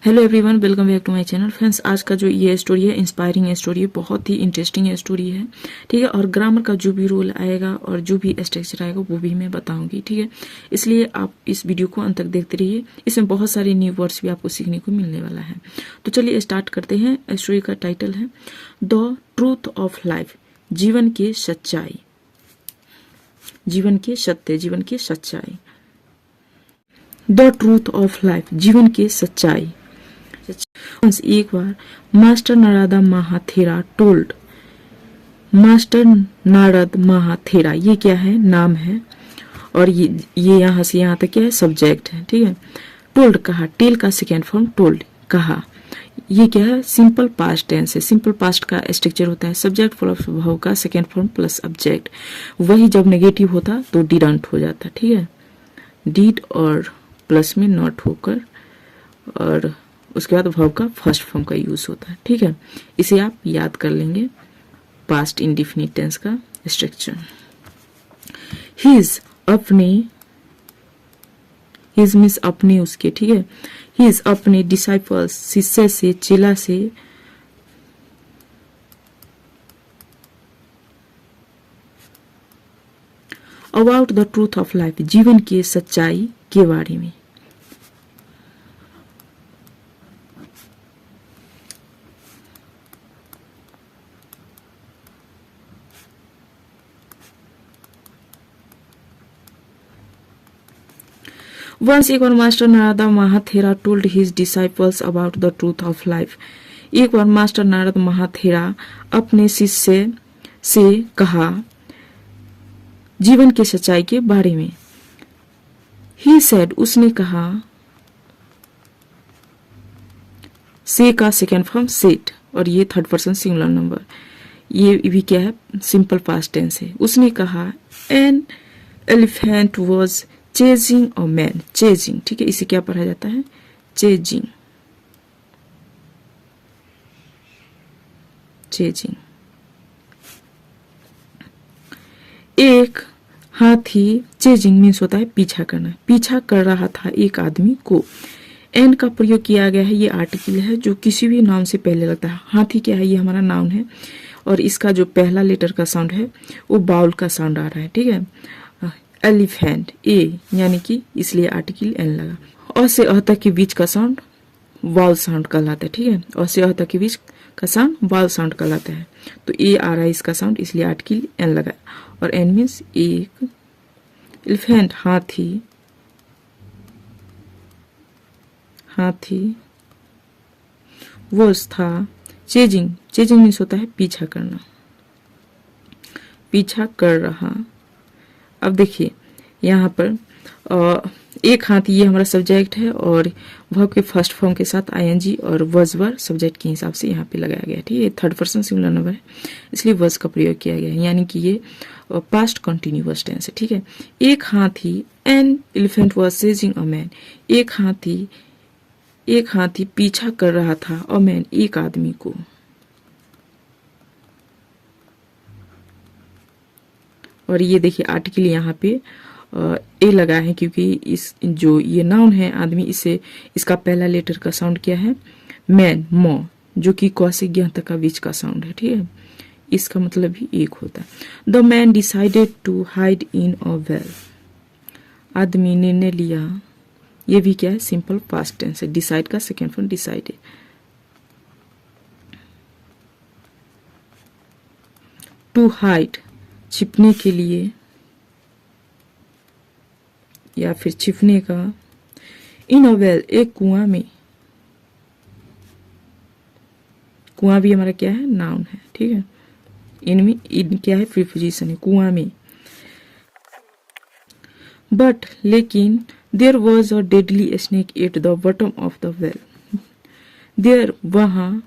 Hello everyone, welcome back to my channel. Friends, आज का जो ये स्टोरी है इंस्पायरिंग स्टोरी है, बहुत ही इंटरेस्टिंग स्टोरी है। ठीक है, और ग्रामर का जो भी रूल आएगा और जो भी स्ट्रक्चर आएगा वो भी मैं बताऊंगी। ठीक है, इसलिए आप इस वीडियो को अंत तक देखते रहिए। इसमें बहुत सारे न्यू वर्ड्स भी आपको सीखने को मिलने वाला है। तो चलिए स्टार्ट करते हैं। स्टोरी का टाइटल है द ट्रूथ ऑफ लाइफ, जीवन की सच्चाई, जीवन के सत्य, जीवन की सच्चाई। द ट्रूथ ऑफ लाइफ, जीवन की सच्चाई। एक बार master Narada Mahathera told, master Narad Mahathera, ये क्या है? नाम है, और ये यहां से यहां तक क्या है? सब्जेक्ट है। ठीक है, टोल्ड कहा, टेल का सेकेंड फॉर्म टोल्ड, कहा। ये क्या है? सिंपल पास्ट टेंस है। सिंपल पास्ट का स्ट्रक्चर होता है सब्जेक्ट प्लस वर्ब का सेकेंड फॉर्म प्लस ऑब्जेक्ट। वही जब नेगेटिव होता तो डिडंट हो जाता। ठीक है, डिड और प्लस में नॉट होकर, और उसके बाद वर्ब का फर्स्ट फॉर्म का यूज होता है। ठीक है, इसे आप याद कर लेंगे, पास्ट इंडिफिनिट टेंस का स्ट्रक्चर। हिज अपने, हिज मीन्स अपने उसके। ठीक है, हिज अपने डिसाइपल्स, शिष्य से, चेला से, about the truth of life, जीवन की सच्चाई के बारे में। Once एक बार master Narad Mahathera told his disciples about the truth of life. एक बार मास्टर नारद महाथेरा अपने शिष्य से कहा जीवन की सच्चाई के बारे में। ही सेड, उसने कहा, से का सेकेंड फॉर्म सेट, और ये थर्ड पर्सन सिंगुलर नंबर, ये भी क्या है? सिंपल पास्ट टेंस है। उसने कहा an elephant was chasing a man, chasing. ठीक है, इसे क्या पढ़ा जाता है? Chasing, chasing. एक हाथी, चेजिंग मीन्स होता है पीछा करना, पीछा कर रहा था एक आदमी को। एन का प्रयोग किया गया है, ये आर्टिकल है जो किसी भी नाउन से पहले लगता है। हाथी क्या है? ये हमारा नाउन है, और इसका जो पहला लेटर का साउंड है वो बाउल का साउंड आ रहा है। ठीक है, एलिफेंट ए, यानी कि इसलिए आर्टिकल एन लगा। और से अ तक के बीच का साउंड वाउल साउंड कहलाता है। ठीक है, और से अ तक के बीच का साउंड वाउल साउंड कहलाता है। तो ए आ रहा है इसका साउंड, इसलिए आर्टिकल एन लगा। और एन मीन्स एक, एलिफेंट हाथी, हाथी, वो था, चेजिंग, चेजिंग मीन्स होता है पीछा करना, पीछा कर रहा। अब देखिए यहाँ पर एक हाथी, ये हमारा सब्जेक्ट है, और वर्ब के फर्स्ट फॉर्म के साथ आईएनजी और वज वर सब्जेक्ट के हिसाब से यहाँ पे लगाया गया है। ठीक है, थर्ड पर्सन सिंगुलर नंबर है, इसलिए वज का प्रयोग किया गया है, यानी कि ये पास्ट कंटिन्यूअस टेंस है। ठीक है, एक हाथी, an elephant was chasing a man, एक हाथी, एक हाथी पीछा कर रहा था, अ मैन, एक आदमी को। और ये देखिए आर्टिकल यहाँ पे ए लगा है, क्योंकि इस जो ये नाउन है आदमी, इसे इसका पहला लेटर का साउंड क्या है? मैन, मो, जो कि क से ज्ञ तक का बीच का साउंड है। ठीक है, इसका मतलब भी एक होता है। The man decided to hide in a well, आदमी निर्णय लिया, ये भी क्या है? सिंपल पास्ट टेंस है। डिसाइड का second form decided. To hide, छिपने के लिए या फिर छिपने का। इन अ वेल, एक कुआं में, कुआं भी हमारा क्या है? नाउन है। ठीक है, इनमें इन क्या है? प्रीपोजिशन है, कुआं में। बट, लेकिन, there was a deadly snake at the bottom of the well, there, वहां,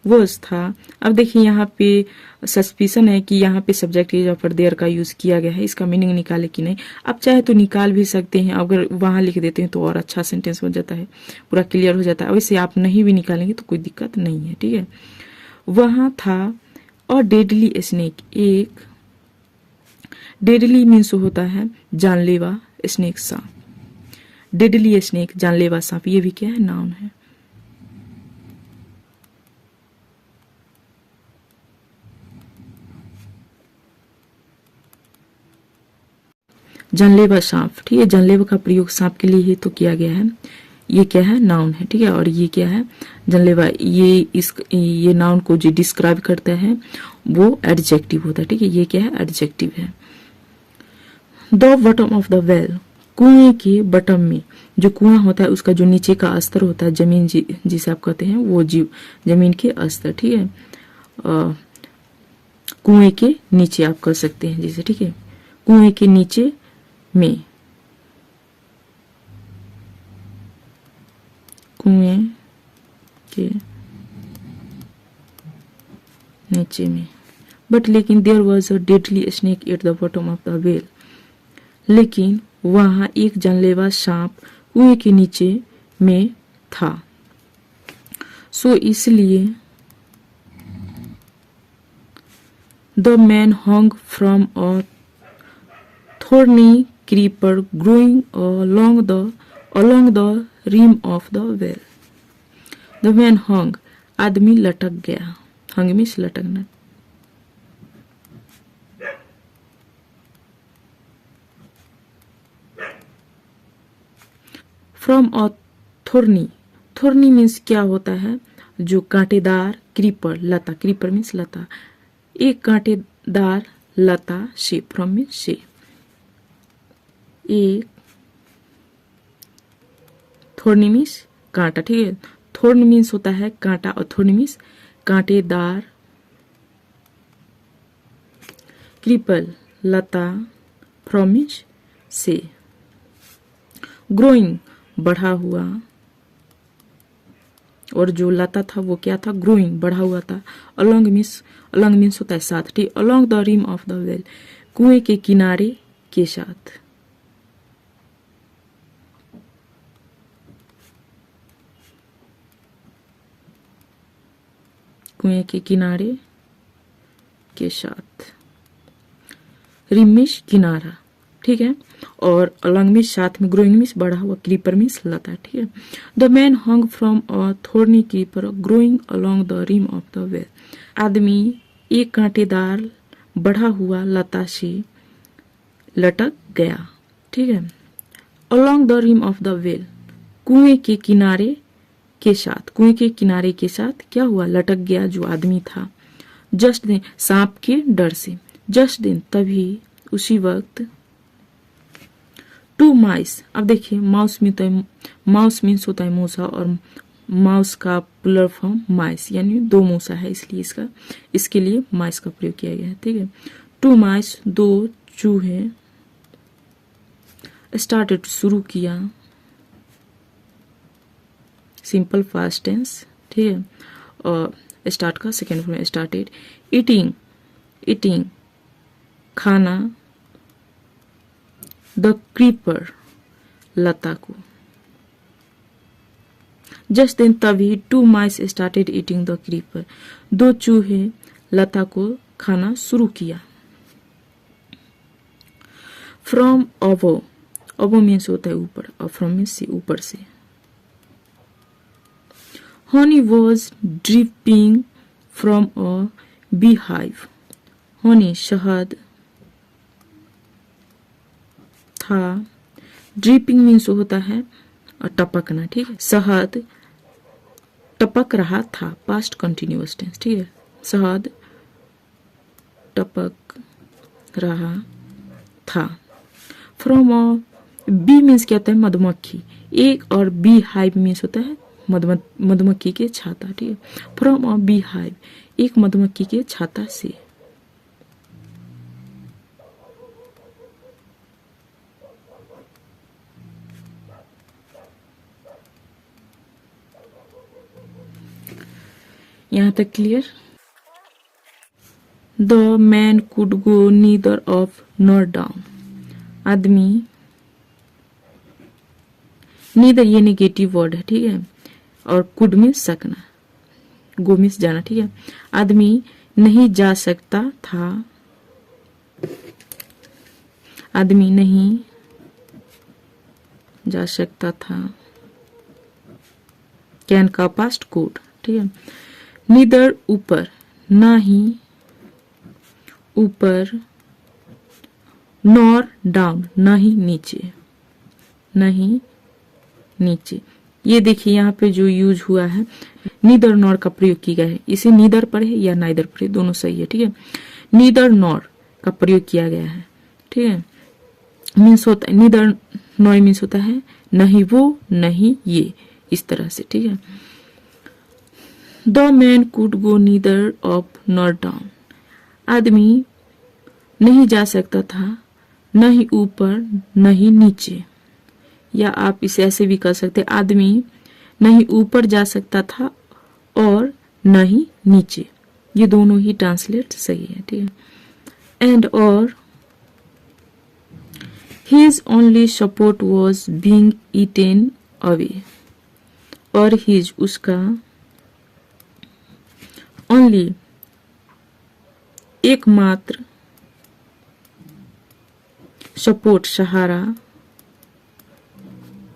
वॉज था। अब देखिए यहाँ पे सस्पिशन है कि यहाँ पे सब्जेक्ट के जगह पर देयर का यूज किया गया है, इसका मीनिंग निकाले कि नहीं। आप चाहे तो निकाल भी सकते हैं, अगर वहां लिख देते हैं तो और अच्छा सेंटेंस बन जाता है, पूरा क्लियर हो जाता है। वैसे आप नहीं भी निकालेंगे तो कोई दिक्कत नहीं है। ठीक है, वहां था और डेडली स्नेक, एक, डेडली मीन्स होता है जानलेवा, स्नेक सांप, डेडली स्नेक, जानलेवा सांप, ये भी क्या है, नाउन है। जानलेवा सांप, ठीक है, जानलेवा का प्रयोग सांप के लिए ही तो किया गया है। ये क्या है, नाउन है, ठीक है। और ये क्या है, जानलेवा, ये नाउन को जो डिस्क्राइब करता है वो एडजेक्टिव होता है, ठीक है। ये क्या है, एडजेक्टिव है। The bottom of the well, कुएं के बटम में, जो कुआं होता है उसका जो नीचे का स्तर होता है, जमीन जिसे आप कहते हैं, वो जमीन के स्तर, ठीक है, कुएं के नीचे आप कह सकते हैं जैसे, ठीक है, कुएं के नीचे में, कुएं के नीचे में। बट लेकिन there was a deadly snake at the bottom of the well, लेकिन वहां एक जानलेवा सांप कुएं के नीचे में था। सो इसलिए the man hung from a thorny creeper growing along the rim of the well. The man hung, आदमी लटक गया, hung means लटकना। From a thorny, thorny means क्या होता है, जो कांटेदार, क्रीपर लता, क्रीपर मीन्स लता, एक कांटेदार लता से, फ्रॉम मीन्स से, एक थोर्नी मीन्स कांटा, ठीक है, थोर्न मीन्स होता है कांटा और थोर्नी मीन्स कांटेदार, क्रीपर लता, फ्रॉम मीन्स से, ग्रोइंग बढ़ा हुआ, और जो लता था वो क्या था, ग्रोइंग बढ़ा हुआ था, अलोंग मीन्स होता है साथ, ठीक, along the rim of the well, कुएं के किनारे के साथ, कुएं के किनारे के साथ, रिम मीन्स किनारा, ठीक है, और अलॉन्ग मीन्स साथ में, ग्रोइंग मीन्स बढ़ा हुआ, क्रीपर मीन्स लता, ठीक है। The man hung from a thorny creeper growing along the rim of the well, आदमी एक कांटेदार बढ़ा हुआ लता से लटक गया, ठीक है। Along the rim of the well, कुएं के किनारे के साथ, कुएं के किनारे के साथ क्या हुआ, लटक गया जो आदमी था। जस्ट देन, सांप के डर से, जस्ट देन तभी, उसी वक्त, टू माइस, अब देखिए माउस मीन्स होता है मूसा, और माउस का प्लुरल फॉर्म माइस, यानी दो मूसा है, इसलिए इसके लिए माइस का प्रयोग किया गया है, ठीक है। टू माइस, दो चूहे, स्टार्टेड शुरू किया, सिंपल फास्ट टेंस, ठीक है, और स्टार्ट का सेकेंड फॉर्म स्टार्टेड, ईटिंग खाना, द क्रीपर लता को, जस्ट देन तभी, two mice started eating the creeper, दो चूहे लता को खाना शुरू किया। फ्रॉम अबो, अबो मीन्स होता है ऊपर, और फ्रॉम मीन्स से, ऊपर से। Honey was dripping from a beehive, Honey शहद था, ड्रिपिंग मीन्स होता है टपकना, ठीक है, शहद टपक रहा था, पास्ट कंटिन्यूअस टेंस, ठीक है, शहद टपक रहा था। फ्रॉम अ, बी मीन्स क्या होता है, मधुमक्खी, एक, और बी हाइव मीन्स होता है मधुमक्खी के छाता, ठीक है। फ्रॉम अ बी हाइव, एक मधुमक्खी के छाता से। यहां तक clear. The man could go neither up nor down, आदमी, नीदर ये नेगेटिव वर्ड है, ठीक है, और कुड मीन्स सकना, गो मीन्स जाना, ठीक है। आदमी नहीं जा सकता था, आदमी नहीं जा सकता था। कैन का पास्ट कोड, ठीक है। नीदर ऊपर, ना ही ऊपर, नॉर डाउन, ना ही नीचे, नहीं नीचे। ये देखिए यहाँ पे जो यूज हुआ है नीदर नॉर का प्रयोग किया गया है। इसे नीदर पढ़े या नाइदर पढ़े दोनों सही है, ठीक है। नीदर नॉर का प्रयोग किया गया है, ठीक है। मीन्स होता है नीदर नॉर मीन्स होता है नहीं वो नहीं ये, इस तरह से, ठीक है। The man could go neither up nor down, आदमी नहीं जा सकता था न ही ऊपर न ही नीचे। या आप इसे ऐसे भी कर सकते, आदमी नहीं ऊपर जा सकता था और न ही नीचे। ये दोनों ही ट्रांसलेट सही है, ठीक है। एंड और his only support was being eaten away, और हिज उसका ओनली एकमात्र सपोर्ट सहारा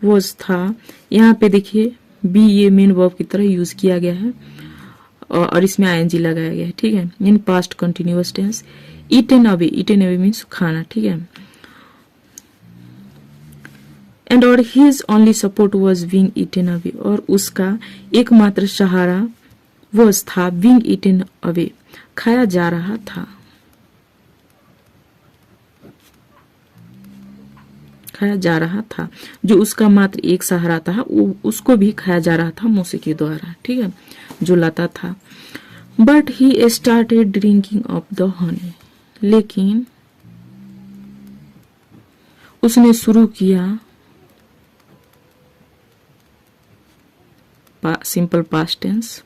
वॉज था। यहाँ पे देखिए बी ये मेन वर्ब की तरह यूज किया गया है और इसमें आईएनजी लगाया गया है, ठीक है। यानी past continuous tense. Eaten away means खाना, ठीक है। एंड और his only support was being eaten away, और उसका एकमात्र सहारा वॉज था बीइंग ईटेन अवे, खाया जा रहा था, खाया जा रहा था। जो उसका मात्र एक सहारा था वो उसको भी खाया जा रहा था मूसे के द्वारा, ठीक है, जो लाता था। But he started drinking of the honey, लेकिन उसने शुरू किया, simple past tense,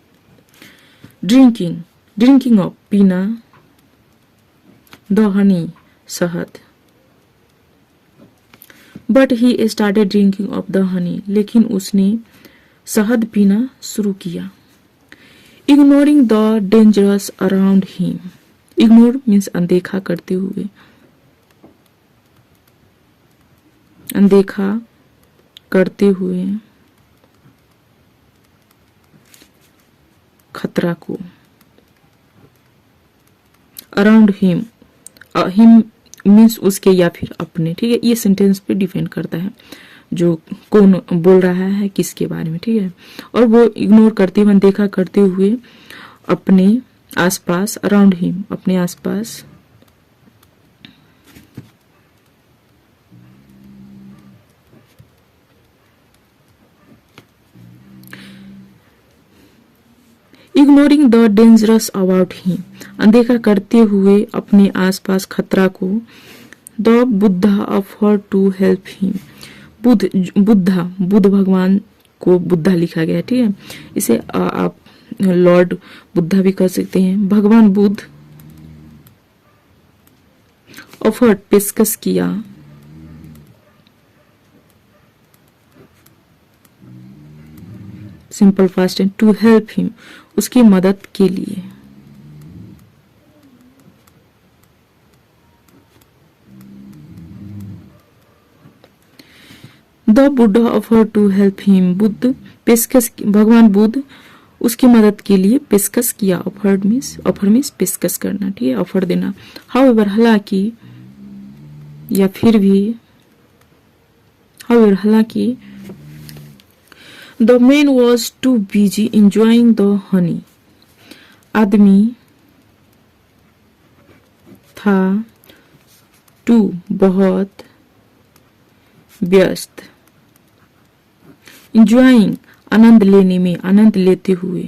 drinking of पीना, द हनी शहद। But he started drinking of the honey, लेकिन उसने शहद पीना शुरू किया। Ignoring the dangerous around him, ignore means अनदेखा करते हुए, अनदेखा करते हुए खतरा को। अराउंड हिम, हिम मीन्स उसके या फिर अपने, ठीक है। ये सेंटेंस पे डिपेंड करता है जो कौन बोल रहा है किसके बारे में, ठीक है। और वो इग्नोर करते हुए अनदेखा करते हुए अपने आसपास, अराउंड हिम अपने आसपास, ignoring the dangerous about him, अनदेखा करते हुए अपने आसपास खतरा को। The Buddha offered to help him, Buddha भगवान को बुद्धा लिखा गया है, ठीक है। इसे आप लॉर्ड बुद्धा भी कर सकते हैं। भगवान बुद्ध ऑफर्ड पेशकश किया, simple past tense, to help him उसकी मदद के लिए। The Buddha offer to help him, Buddha पेशकश, भगवान बुद्ध उसकी मदद के लिए पेशकश किया। ऑफर मीन्स पेशकश करना, ठीक है, ऑफर देना। हाउएवर हालांकि, या फिर भी, हाउएवर हालांकि, the man was too busy enjoying the honey, आदमी था टू बहुत व्यस्त, इंजॉइंग आनंद लेने में, आनंद लेते हुए,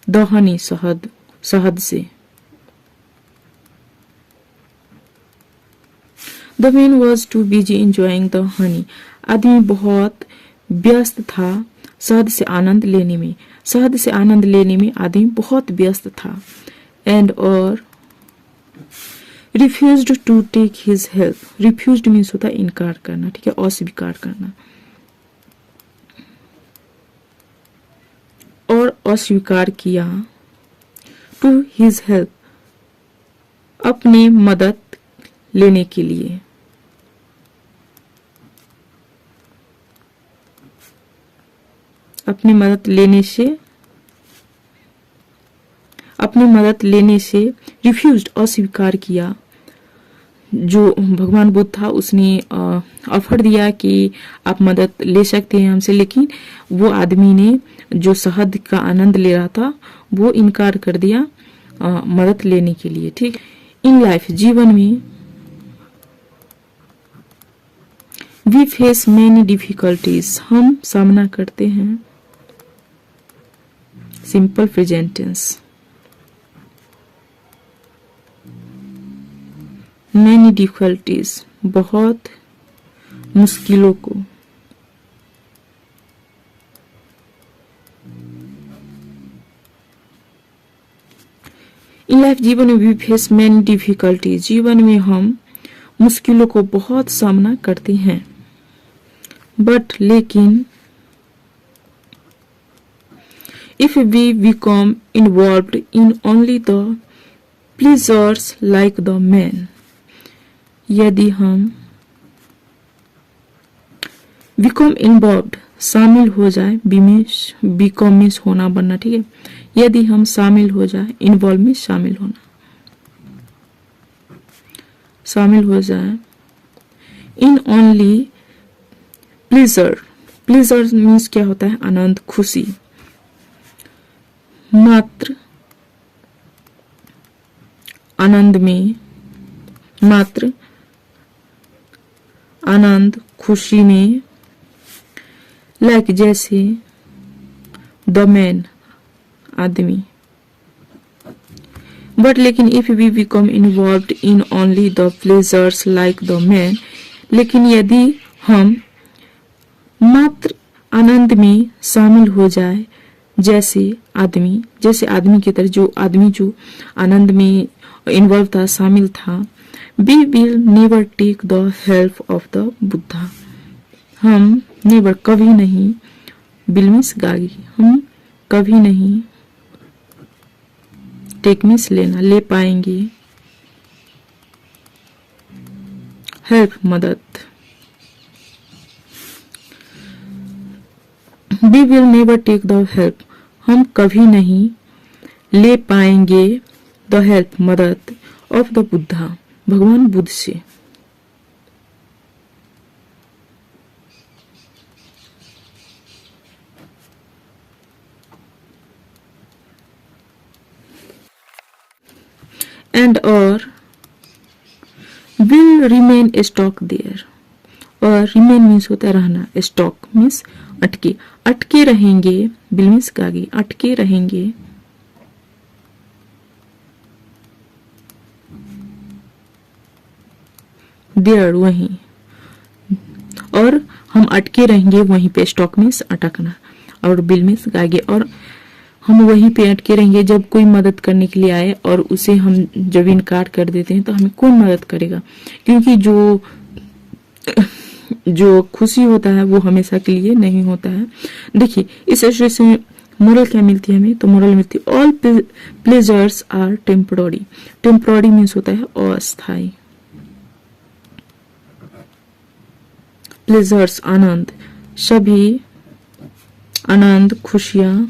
द हनी शहद, शहद से। The man was too busy enjoying the honey, आदमी बहुत व्यस्त था शहद से आनंद लेने में, शहद से आनंद लेने में आदमी बहुत व्यस्त था। एंड और refused to take his help, refused means होता है इनकार करना, ठीक है, अस्वीकार करना, और अस्वीकार किया, टू हिज हेल्प अपनी मदद लेने के लिए। अपनी मदद लेने से रिफ्यूज्ड, अस्वीकार किया। जो भगवान बुद्ध था उसने ऑफर दिया कि आप मदद ले सकते हैं हमसे, लेकिन वो आदमी ने जो शहद का आनंद ले रहा था वो इनकार कर दिया मदद लेने के लिए। ठीक, इन लाइफ, जीवन में वी फेस मेनी डिफिकल्टीज, हम सामना करते हैं। Simple present tense, many difficulties, बहुत मुश्किलों को। इन लाइफ, जीवन में वी फेस मेनी डिफिकल्टीज, जीवन में हम मुश्किलों को बहुत सामना करते हैं। बट लेकिन if we become involved in only the pleasures like the man, यदि हम बिकम इन्वॉल्व्ड, शामिल हो जाए, बिकम मीन्स होना बनना, ठीक है। यदि हम शामिल हो जाए, इन्वॉल्व मीन्स शामिल होना, शामिल हो जाए in only pleaser, pleaser means क्या होता है, आनंद, खुशी, मात्र आनंद में, मात्र आनंद, खुशी में, लाइक जैसे, द मैन, आदमी। बट लेकिन if we become involved in only the pleasures like the man, लेकिन यदि हम मात्र आनंद में शामिल हो जाए जैसे आदमी, जैसे आदमी की तरह, जो आदमी जो आनंद में इन्वॉल्व था, शामिल था, we will never take the help of the Buddha, हम never, कभी नहीं, will means गागी, हम कभी नहीं, take means लेना, ले पाएंगे, help मदद, we will never take the help, हम कभी नहीं ले पाएंगे the help मदद of the Buddha, भगवान बुद्ध से। एंड और विल रिमेन स्टॉक देयर, और रिमेन मीन्स होता है रहना, स्टॉक मीन्स अटके, अटके रहेंगे, विल मीन्स गागे, अटके रहेंगे, देयर वहीं, और हम अटके रहेंगे वहीं पे, स्टॉक मीन्स अटकना, और बिल मीन्स गागे, और हम वहीं पे अटके रहेंगे जब कोई मदद करने के लिए आए और उसे हम जब इनकार कर देते हैं तो हमें कौन मदद करेगा, क्योंकि जो खुशी होता है वो हमेशा के लिए नहीं होता है। देखिए इस स्टोरी से मोरल क्या मिलती है हमें, तो मोरल मिलती है all pleasures are temporary, temporary means होता है अस्थायी, प्लेजर्स आनंद, सभी आनंद, खुशियां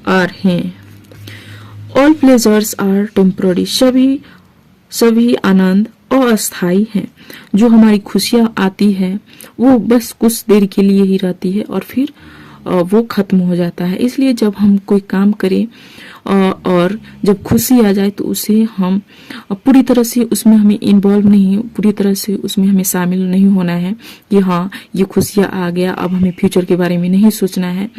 आर हैं, ऑल प्लेजर्स आर टेम्पररी, सभी आनंद अस्थायी हैं, जो हमारी खुशियां आती है वो बस कुछ देर के लिए ही रहती है और फिर वो खत्म हो जाता है। इसलिए जब हम कोई काम करें और जब खुशी आ जाए तो उसे हम पूरी तरह से उसमें हमें इन्वॉल्व नहीं, पूरी तरह से उसमें हमें शामिल नहीं होना है कि हाँ ये खुशियाँ आ गया, अब हमें फ्यूचर के बारे में नहीं सोचना है।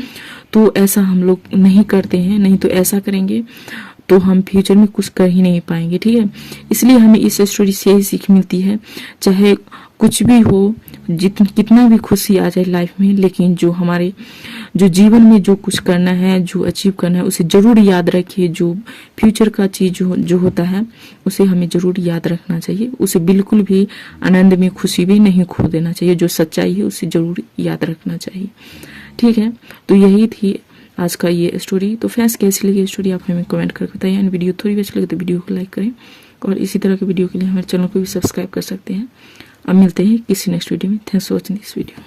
तो ऐसा हम लोग नहीं करते हैं, नहीं तो ऐसा करेंगे तो हम फ्यूचर में कुछ कर ही नहीं पाएंगे। ठीक है, इसलिए हमें इस स्टोरी से यही सीख मिलती है, चाहे कुछ भी हो, कितना भी खुशी आ जाए लाइफ में, लेकिन जो जीवन में जो कुछ करना है, जो अचीव करना है, उसे जरूर याद रखिए। जो फ्यूचर का चीज जो होता है उसे हमें जरूर याद रखना चाहिए, उसे बिल्कुल भी आनंद में, खुशी में नहीं खो देना चाहिए। जो सच्चाई है उसे जरूर याद रखना चाहिए। ठीक है, तो यही थी आज का ये स्टोरी। तो फ्रेंड्स कैसी लगी स्टोरी आप हमें कमेंट करके बताइए। एंड वीडियो थोड़ी भी अच्छी लगे तो वीडियो को लाइक करें और इसी तरह के वीडियो के लिए हमारे चैनल को भी सब्सक्राइब कर सकते हैं। अब मिलते हैं किसी नेक्स्ट वीडियो में। Thanks for watching this video.